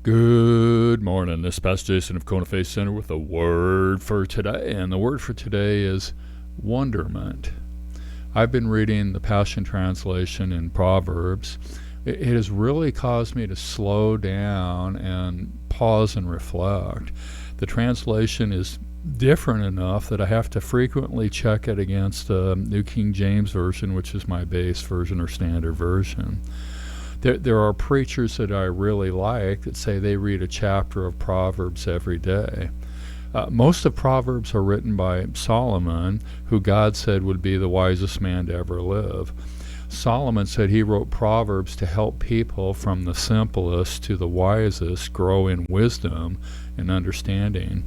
Good morning. This is Pastor Jason of Kona Faith Center with a word for today. And the word for today is wonderment. I've been reading the Passion Translation in Proverbs. It has really caused me to slow down and pause and reflect. The translation is different enough that I have to frequently check it against the New King James Version, which is my base version or standard version. There are preachers that I really like that say they read a chapter of Proverbs every day. Most of Proverbs are written by Solomon, who God said would be the wisest man to ever live. Solomon said he wrote Proverbs to help people from the simplest to the wisest grow in wisdom and understanding.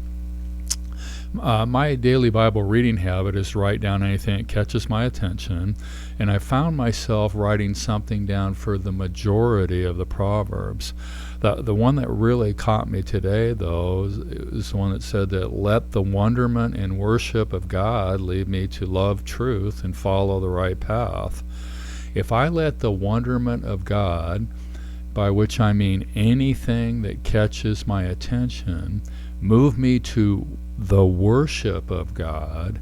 My daily Bible reading habit is to write down anything that catches my attention, and I found myself writing something down for the majority of the Proverbs. The one that really caught me today, though, is the one that said that let the wonderment and worship of God lead me to love truth and follow the right path. If I let the wonderment of God, by which I mean anything that catches my attention, move me to the worship of God,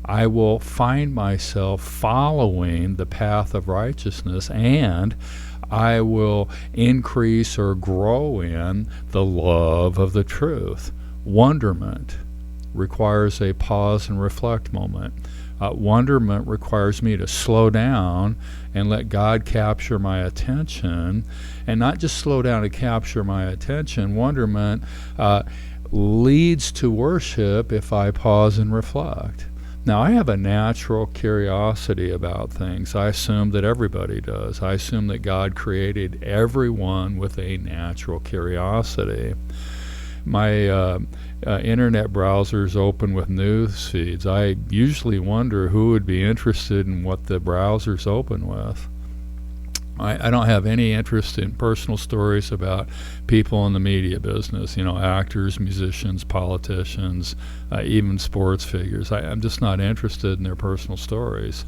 I will find myself following the path of righteousness, and I will increase or grow in the love of the truth. Wonderment requires a pause and reflect moment. Wonderment requires me to slow down and let God capture my attention, and not just slow down to capture my attention. Wonderment leads to worship if I pause and reflect. Now, I have a natural curiosity about things. I assume that everybody does. I assume that God created everyone with a natural curiosity. My internet browser's open with news feeds. I usually wonder who would be interested in what the browser's open with. I don't have any interest in personal stories about people in the media business, actors, musicians, politicians, even sports figures. I'm just not interested in their personal stories.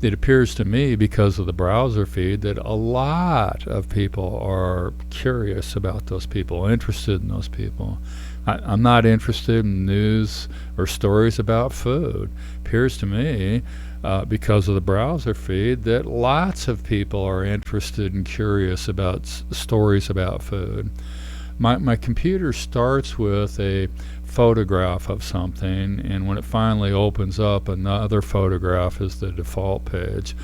It appears to me, because of the browser feed, that a lot of people are curious about those people, interested in those people. I'm not interested in news or stories about food. Appears to me, because of the browser feed, that lots of people are interested and curious about stories about food. My computer starts with a photograph of something, and when it finally opens up, another photograph is the default page.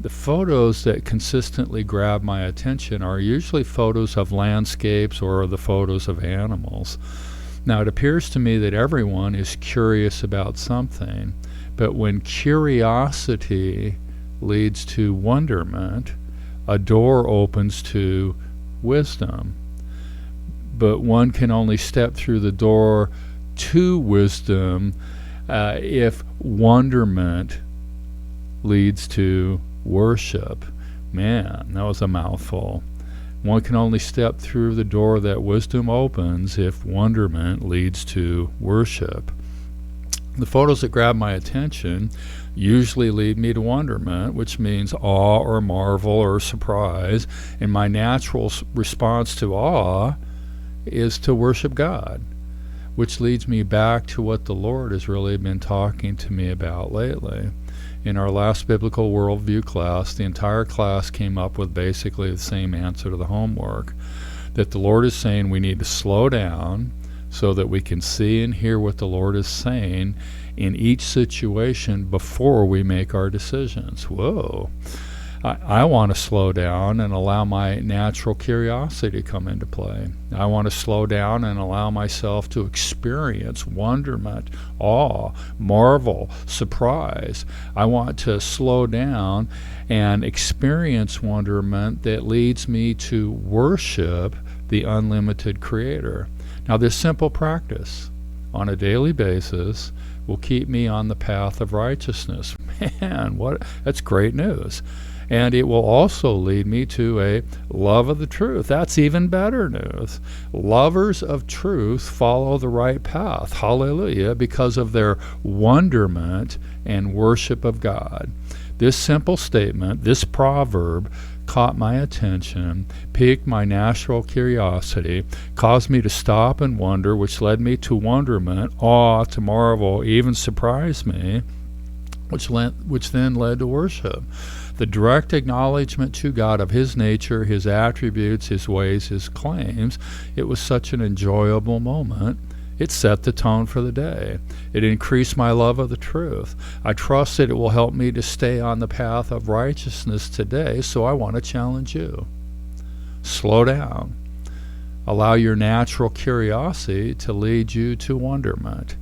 The photos that consistently grab my attention are usually photos of landscapes or the photos of animals. Now, it appears to me that everyone is curious about something, but when curiosity leads to wonderment, a door opens to wisdom. But one can only step through the door to wisdom if wonderment leads to worship. Man, that was a mouthful. One can only step through the door that wisdom opens if wonderment leads to worship. The photos that grab my attention usually lead me to wonderment, which means awe or marvel or surprise. And my natural response to awe is to worship God, which leads me back to what the Lord has really been talking to me about lately. In our last biblical worldview class, the entire class came up with basically the same answer to the homework, that the Lord is saying we need to slow down so that we can see and hear what the Lord is saying in each situation before we make our decisions. Whoa. I want to slow down and allow my natural curiosity to come into play. I want to slow down and allow myself to experience wonderment, awe, marvel, surprise. I want to slow down and experience wonderment that leads me to worship the unlimited Creator. Now, this simple practice on a daily basis will keep me on the path of righteousness. Man, that's great news. And it will also lead me to a love of the truth. That's even better news. Lovers of truth follow the right path. Hallelujah, because of their wonderment and worship of God. This simple statement, this proverb, caught my attention, piqued my natural curiosity, caused me to stop and wonder, which led me to wonderment, awe, to marvel, even surprise me, which then led to worship. The direct acknowledgement to God of His nature, His attributes, His ways, His claims. It was such an enjoyable moment. It set the tone for the day. It increased my love of the truth. I trust that it will help me to stay on the path of righteousness today, so I want to challenge you. Slow down. Allow your natural curiosity to lead you to wonderment.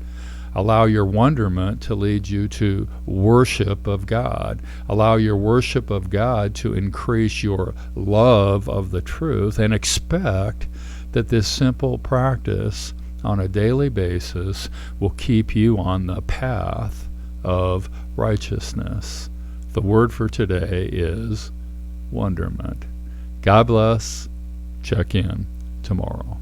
Allow your wonderment to lead you to worship of God. Allow your worship of God to increase your love of the truth, and expect that this simple practice on a daily basis will keep you on the path of righteousness. The word for today is wonderment. God bless. Check in tomorrow.